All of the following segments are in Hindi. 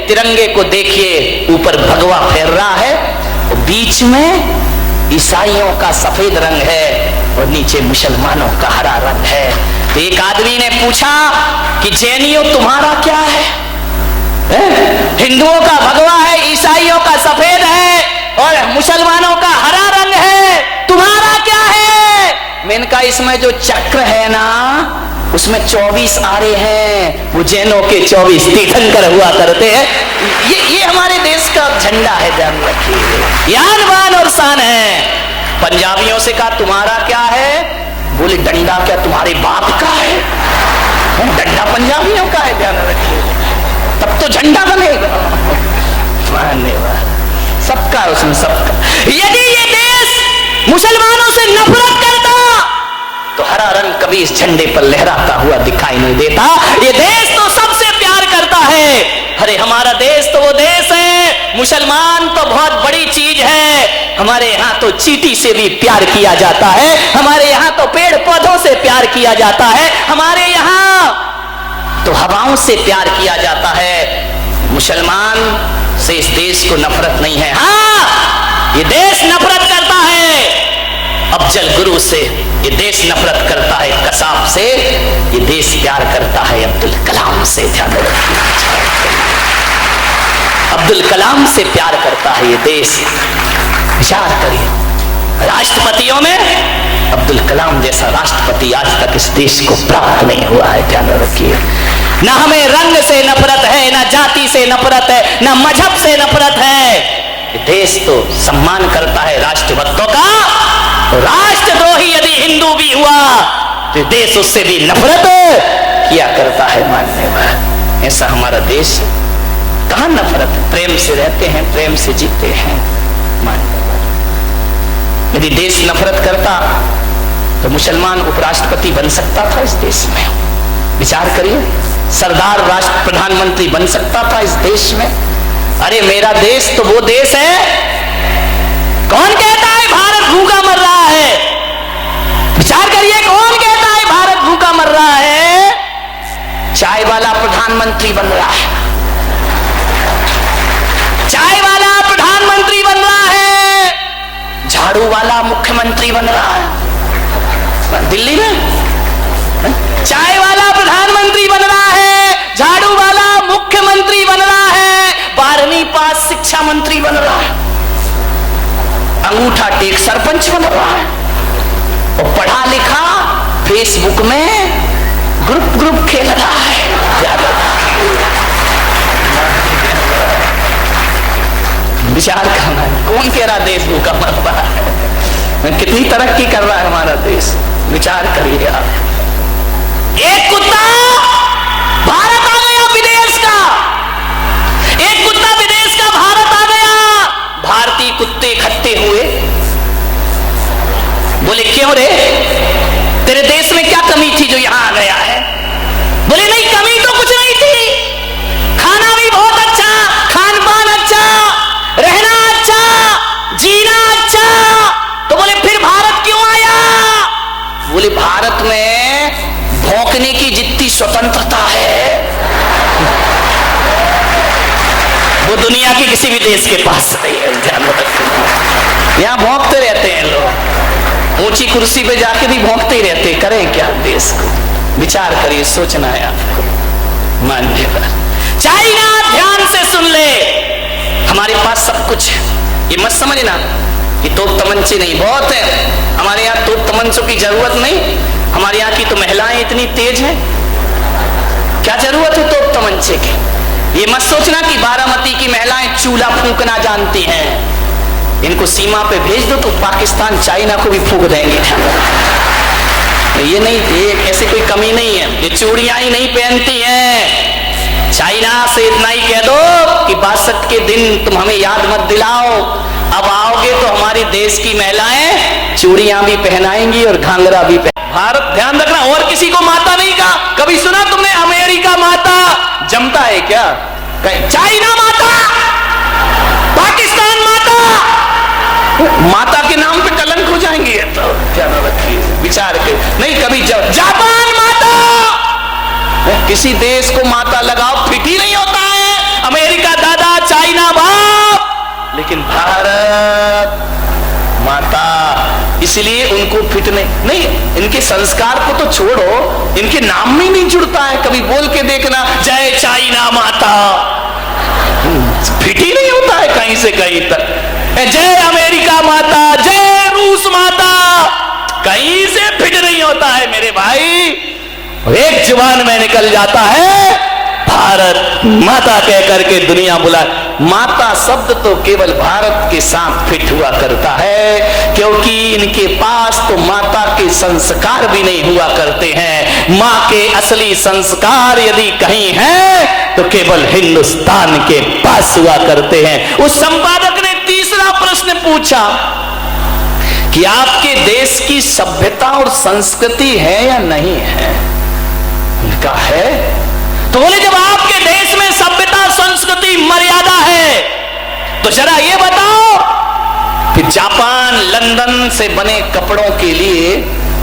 तिरंगे को देखिए, ऊपर भगवा फहर रहा है, बीच में ईसाइयों का सफेद रंग है और नीचे मुसलमानों का हरा रंग है। तो एक आदमी ने पूछा कि जैनियों तुम्हारा क्या है? हिंदुओं का भगवा है, ईसाइयों का सफेद है और मुसलमानों का हरा रंग है, तुम्हारा क्या है? मैंने कहा इसमें जो चक्र है ना उसमें 24 आरे हैं, वो जैनों के 24 तीर्थंकर हुआ करते हैं। ये हमारे देश का झंडा है, ध्यान रखिए, यान बान और शान है। पंजाबियों से कहा तुम्हारा क्या है? बोले डंडा क्या तुम्हारे बाप का है? डंडा पंजाबियों का है, ध्यान रखिए, तब तो झंडा बनेगा। सबका उसमें सबका। यदि ये देश मुसलमानों से नफरत करता तो हरा रंग कभी इस झंडे पर लहराता हुआ दिखाई नहीं देता। ये देश तो सबसे प्यार करता है। अरे हमारा देश तो वो देश है, मुसलमान तो बहुत बड़ी चीज है। हमारे यहाँ तो चींटी से भी प्यार किया जाता है, हमारे यहाँ तो पेड़ पौधों से प्यार किया जाता है, हमारे यहाँ तो हवाओं से प्यार किया जाता है। मुसलमान से इस देश को नफरत नहीं है। हाँ, ये देश नफरत करता है अफजल गुरु से, ये देश नफरत करता है कसाब से, ये देश प्यार करता है अब्दुल कलाम से। ध्यान रखिए, अब्दुल कलाम से प्यार करता है ये देश। विचार करिए, राष्ट्रपतियों में अब्दुल कलाम जैसा राष्ट्रपति आज तक इस देश को प्राप्त नहीं हुआ है। ध्यान रखिए, ना हमें रंग से नफरत है, ना जाति से नफरत है, ना मजहब से नफरत है। ये देश तो सम्मान करता है राष्ट्रभक्तों का। राष्ट्रद्रोही यदि हिंदू भी हुआ तो देश उससे भी नफरत किया करता है। माननीय, ऐसा हमारा देश। कहां नफरत? प्रेम से रहते हैं, प्रेम से जीते हैं। माननीय, यदि देश नफरत करता तो मुसलमान उपराष्ट्रपति बन सकता था इस देश में। विचार करिए, सरदार राष्ट्र प्रधानमंत्री बन सकता था इस देश में। अरे मेरा देश तो वो देश है, कौन कहता है भारत भूखा मर रहा है? विचार करिए, कौन कहता है भारत भूखा मर रहा है? चाय वाला प्रधानमंत्री बन रहा है, चाय वाला प्रधानमंत्री बन रहा है, झाड़ू वाला मुख्यमंत्री बन रहा है। दिल्ली में चाय वाला प्रधानमंत्री बन रहा है, झाड़ू वाला मुख्यमंत्री बन रहा है, 12वीं पास शिक्षा मंत्री बन रहा है, अंगूठा टेक सरपंच बन रहा है, और पढ़ा लिखा फेसबुक में ग्रुप खेल रहा है। विचार करना, कौन कह रहा देश भूखा मर रहा है? कितनी तरक्की कर रहा है हमारा देश। विचार करिए आप, एक कुत्ता भारत आ गया विदेश का, एक कुत्ता विदेश का भारत आ गया। भारतीय कुत्ते इकट्ठे हुए, बोले क्यों रे, तेरे देश में क्या कमी थी जो यहां आ गया है? बोले नहीं, कमी तो कुछ नहीं थी, खाना भी बहुत अच्छा, खान पान अच्छा, रहना अच्छा, जीना अच्छा। तो बोले फिर भारत क्यों आया? बोले भारत में भौंकने की जितनी स्वतंत्रता है वो दुनिया के किसी भी देश के पास नहीं है। ध्यान रखिए, यहाँ भौंकते रहते हैं लोग, ऊंची कुर्सी पे जाके भी भौंकते ही रहते। करें क्या देश को? विचार करिए, सोचना है आपको। माननीय, चाइना ध्यान से सुन ले, हमारे पास सब कुछ है। ये मत समझना ये तोप तमंचे नहीं, बहुत है हमारे यहाँ, तोप तमंचों की जरूरत नहीं। हमारे यहाँ की तो महिलाएं इतनी तेज हैं, क्या जरूरत है तोप तमंचे की? ये मत सोचना कि बारामती की महिलाएं चूल्हा फूंकना जानती हैं। इनको सीमा पे भेज दो तो पाकिस्तान चाइना को भी फूंक देंगे। ये नहीं, ये ऐसे कोई कमी नहीं है। ये चूड़ियां ही नहीं पहनती हैं। चाइना से इतना ही कह दो कि 62 के दिन तुम हमें याद मत दिलाओ, अब आओगे तो हमारी देश की महिलाएं चूड़ियां भी पहनाएंगी और घाघरा भी भारत, ध्यान रखना, और किसी को माता नहीं कहा। कभी सुना तुमने अमेरिका माता? जमता है क्या? चाइना माता, पाकिस्तान माता, माता के नाम पे कलंक हो जाएंगे। तो ध्यान रखिए, विचार के नहीं। कभी जापान माता, किसी देश को माता लगाओ फिट ही नहीं होता है। अमेरिका इसलिए उनको फिट नहीं, इनके संस्कार को तो छोड़ो, इनके नाम में नहीं जुड़ता है। कभी बोल के देखना जय चाइना माता, फिट ही नहीं होता है कहीं से कहीं तक। जय अमेरिका माता, जय रूस माता, कहीं से फिट नहीं होता है मेरे भाई। एक जुबान में निकल जाता है भारत माता कह करके दुनिया बुला। माता शब्द तो केवल भारत के साथ फिट हुआ करता है, क्योंकि इनके पास तो माता के संस्कार भी नहीं हुआ करते हैं। मां के असली संस्कार यदि कहीं हैं तो केवल हिंदुस्तान के पास हुआ करते हैं। उस संपादक ने तीसरा प्रश्न पूछा कि आपके देश की सभ्यता और संस्कृति है या नहीं है? उनका है। तो बोले जब आपके देश में सभ्यता संस्कृति मर्यादा है तो जरा ये बताओ कि जापान लंदन से बने कपड़ों के लिए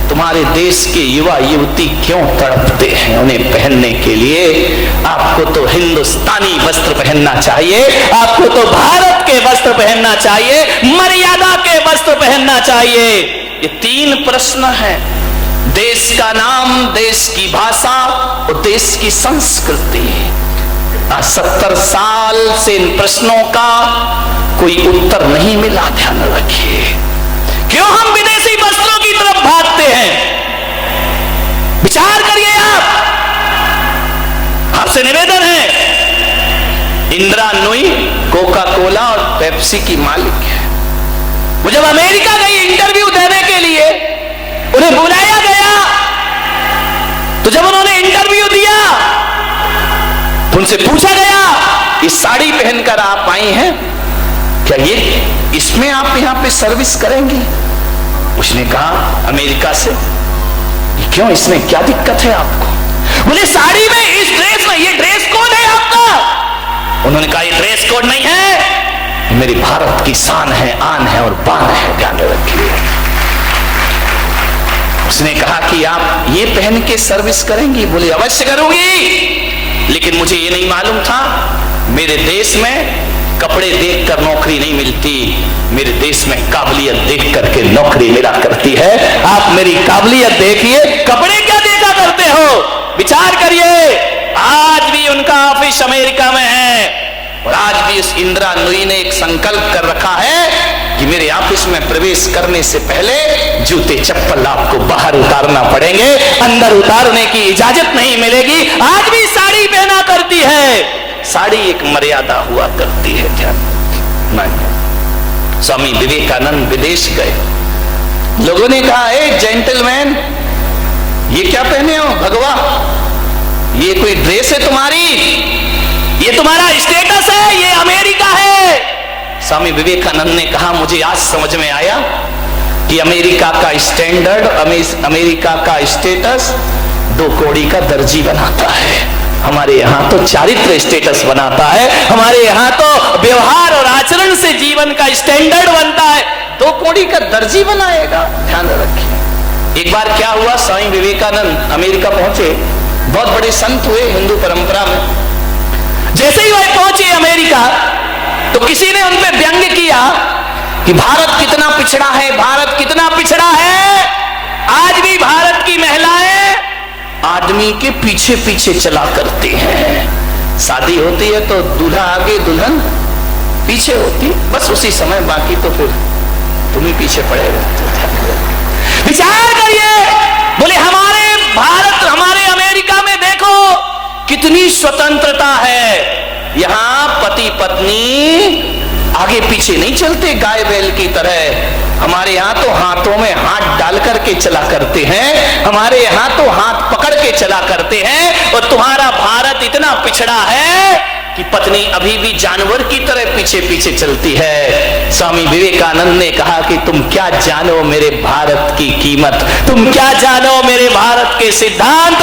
तुम्हारे देश के युवा युवती क्यों तड़पते हैं उन्हें पहनने के लिए? आपको तो हिंदुस्तानी वस्त्र पहनना चाहिए, आपको तो भारत के वस्त्र पहनना चाहिए, मर्यादा के वस्त्र पहनना चाहिए। ये तीन प्रश्न हैं, देश का नाम, देश की भाषा और देश की संस्कृति। 70 साल से इन प्रश्नों का कोई उत्तर नहीं मिला। ध्यान रखिए, क्यों हम विदेशी वस्त्रों की तरफ भागते हैं? विचार करिए आपसे निवेदन है। इंदिरा नूई कोका कोला और पेप्सी की मालिक है। वो जब अमेरिका गई इंटरव्यू देने के लिए, उन्हें बुलाया गया, तो जब उन्होंने इंटरव्यू दिया तो उनसे पूछा गया इस साड़ी पहनकर आप आई हैं, क्या ये इसमें आप यहां पे सर्विस करेंगी? उसने कहा अमेरिका से। क्यों, इसमें क्या दिक्कत है आपको? बोले साड़ी में, इस ड्रेस में, ये ड्रेस कोड है आपका। उन्होंने कहा ये ड्रेस कोड नहीं है, मेरी भारत की शान है, आन है और बान है, ध्यान रखिए। उसने कहा कि आप ये पहन के सर्विस करेंगी? बोले अवश्य करूंगी, लेकिन मुझे ये नहीं मालूम था मेरे देश में कपड़े देखकर नौकरी नहीं मिलती, मेरे देश में काबिलियत देख करके नौकरी मिला करती है। आप मेरी काबिलियत देखिए, कपड़े क्या देखा करते हो? विचार करिए। आज भी उनका ऑफिस अमेरिका में है और आज भी उस इंदिरा नूई ने एक संकल्प कर रखा है कि मेरे ऑफिस में प्रवेश करने से पहले जूते चप्पल आपको बाहर उतारना पड़ेंगे, अंदर उतारने की इजाजत नहीं मिलेगी। आज भी साड़ी पहना करती है। साड़ी एक मर्यादा हुआ करती है। ध्यान, स्वामी विवेकानंद विदेश गए, लोगों ने कहा ए जेंटलमैन, ये क्या पहने हो भगवा? ये कोई ड्रेस है तुम्हारी? ये तुम्हारा स्टेटस है? ये अमेरिका है। स्वामी विवेकानंद ने कहा मुझे आज समझ में आया कि अमेरिका का स्टैंडर्ड, अमेरिका का स्टेटस 2 कौड़ी का दर्जी बनाता है। हमारे यहाँ तो चारित्र स्टेटस बनाता है, हमारे यहाँ तो व्यवहार और आचरण से जीवन का स्टैंडर्ड बनता है। 2 कौड़ी का दर्जी बनाएगा? ध्यान रखिए। एक बार क्या हुआ, स्वामी विवेकानंद अमेरिका पहुंचे, बहुत बड़े संत हुए हिंदू परंपरा में। जैसे ही वह पहुंचे अमेरिका तो किसी ने उन पे व्यंग्य किया कि भारत कितना पिछड़ा है, भारत कितना पिछड़ा है। आज भी भारत की महिलाएं आदमी के पीछे पीछे चला करती हैं। शादी होती है तो दूल्हा आगे दुल्हन पीछे होती, बस उसी समय, बाकी तो फिर तुम ही पीछे पड़े रहते। विचार करिए। बोले हमारे भारत, हमारे अमेरिका में देखो कितनी स्वतंत्रता है। यहां पति पत्नी आगे पीछे नहीं चलते गाय बैल की तरह। हमारे यहाँ तो हाथों में हाथ डाल करके चला करते हैं, हमारे यहाँ तो हाथ पकड़ के चला करते हैं। और तुम्हारा भारत इतना पिछड़ा है कि पत्नी अभी भी जानवर की तरह पीछे पीछे चलती है। स्वामी विवेकानंद ने कहा कि तुम क्या जानो मेरे भारत की कीमत, तुम क्या जानो मेरे भारत के सिद्धांत।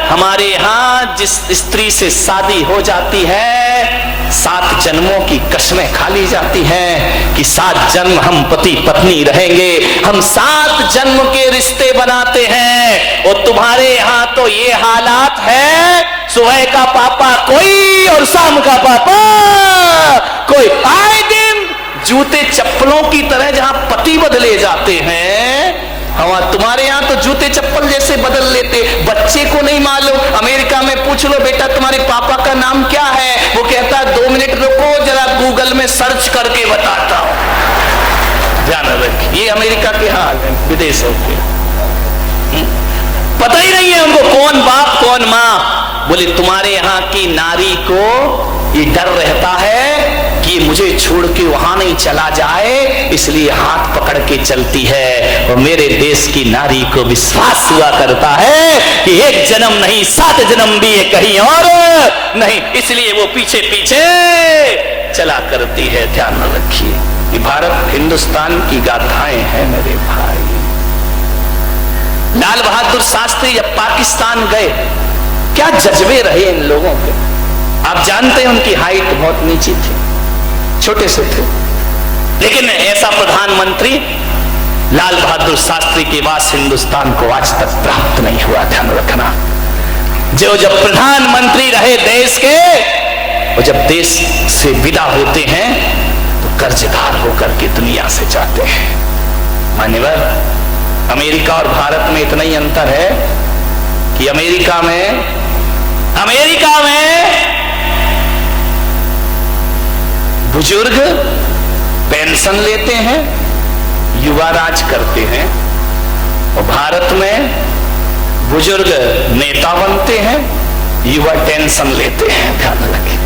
हमारे यहाँ जिस स्त्री से शादी हो जाती है 7 जन्मों की कसमें खा ली जाती हैं कि 7 जन्म हम पति पत्नी रहेंगे, हम 7 जन्म के रिश्ते बनाते हैं। और तुम्हारे यहाँ तो ये हालात है, सुबह का पापा कोई और शाम का पापा कोई। आए दिन जूते चप्पलों की तरह जहां पति बदले जाते हैं, तुम्हारे यहाँ तो जूते चप्पल जैसे बदल लेते, बच्चे को नहीं मालूम। अमेरिका में पूछ लो बेटा तुम्हारे पापा का नाम क्या है, वो कहता 2 मिनट रुको जरा गूगल में सर्च करके बताता हूं। ध्यान रखिए, ये अमेरिका के हाल है, विदेशों के। पता ही नहीं है उनको कौन बाप कौन मां। बोले तुम्हारे यहाँ की नारी को ये डर रहता है कि मुझे छोड़ के वहां नहीं चला जाए, इसलिए हाथ पकड़ के चलती है। और मेरे देश की नारी को विश्वास हुआ करता है कि एक जन्म नहीं 7 जन्म भी है कहीं और नहीं, इसलिए वो पीछे पीछे चला करती है। ध्यान रखिए, ये भारत हिंदुस्तान की गाथाएं हैं मेरे भाई। लाल बहादुर शास्त्री जब पाकिस्तान गए, क्या जज्बे रहे इन लोगों के। आप जानते हैं उनकी हाइट बहुत नीची थी, छोटे से थे, लेकिन ऐसा प्रधानमंत्री लाल बहादुर शास्त्री के बाद हिंदुस्तान को आज तक प्राप्त नहीं हुआ। ध्यान रखना, जो जब प्रधानमंत्री रहे देश के, और जब देश से विदा होते हैं तो कर्जदार होकर के दुनिया से जाते हैं। मान्यवर, अमेरिका और भारत में इतना ही अंतर है कि अमेरिका में बुजुर्ग पेंशन लेते हैं, युवा राज करते हैं, और भारत में बुजुर्ग नेता बनते हैं, युवा टेंशन लेते हैं। ध्यान रखें।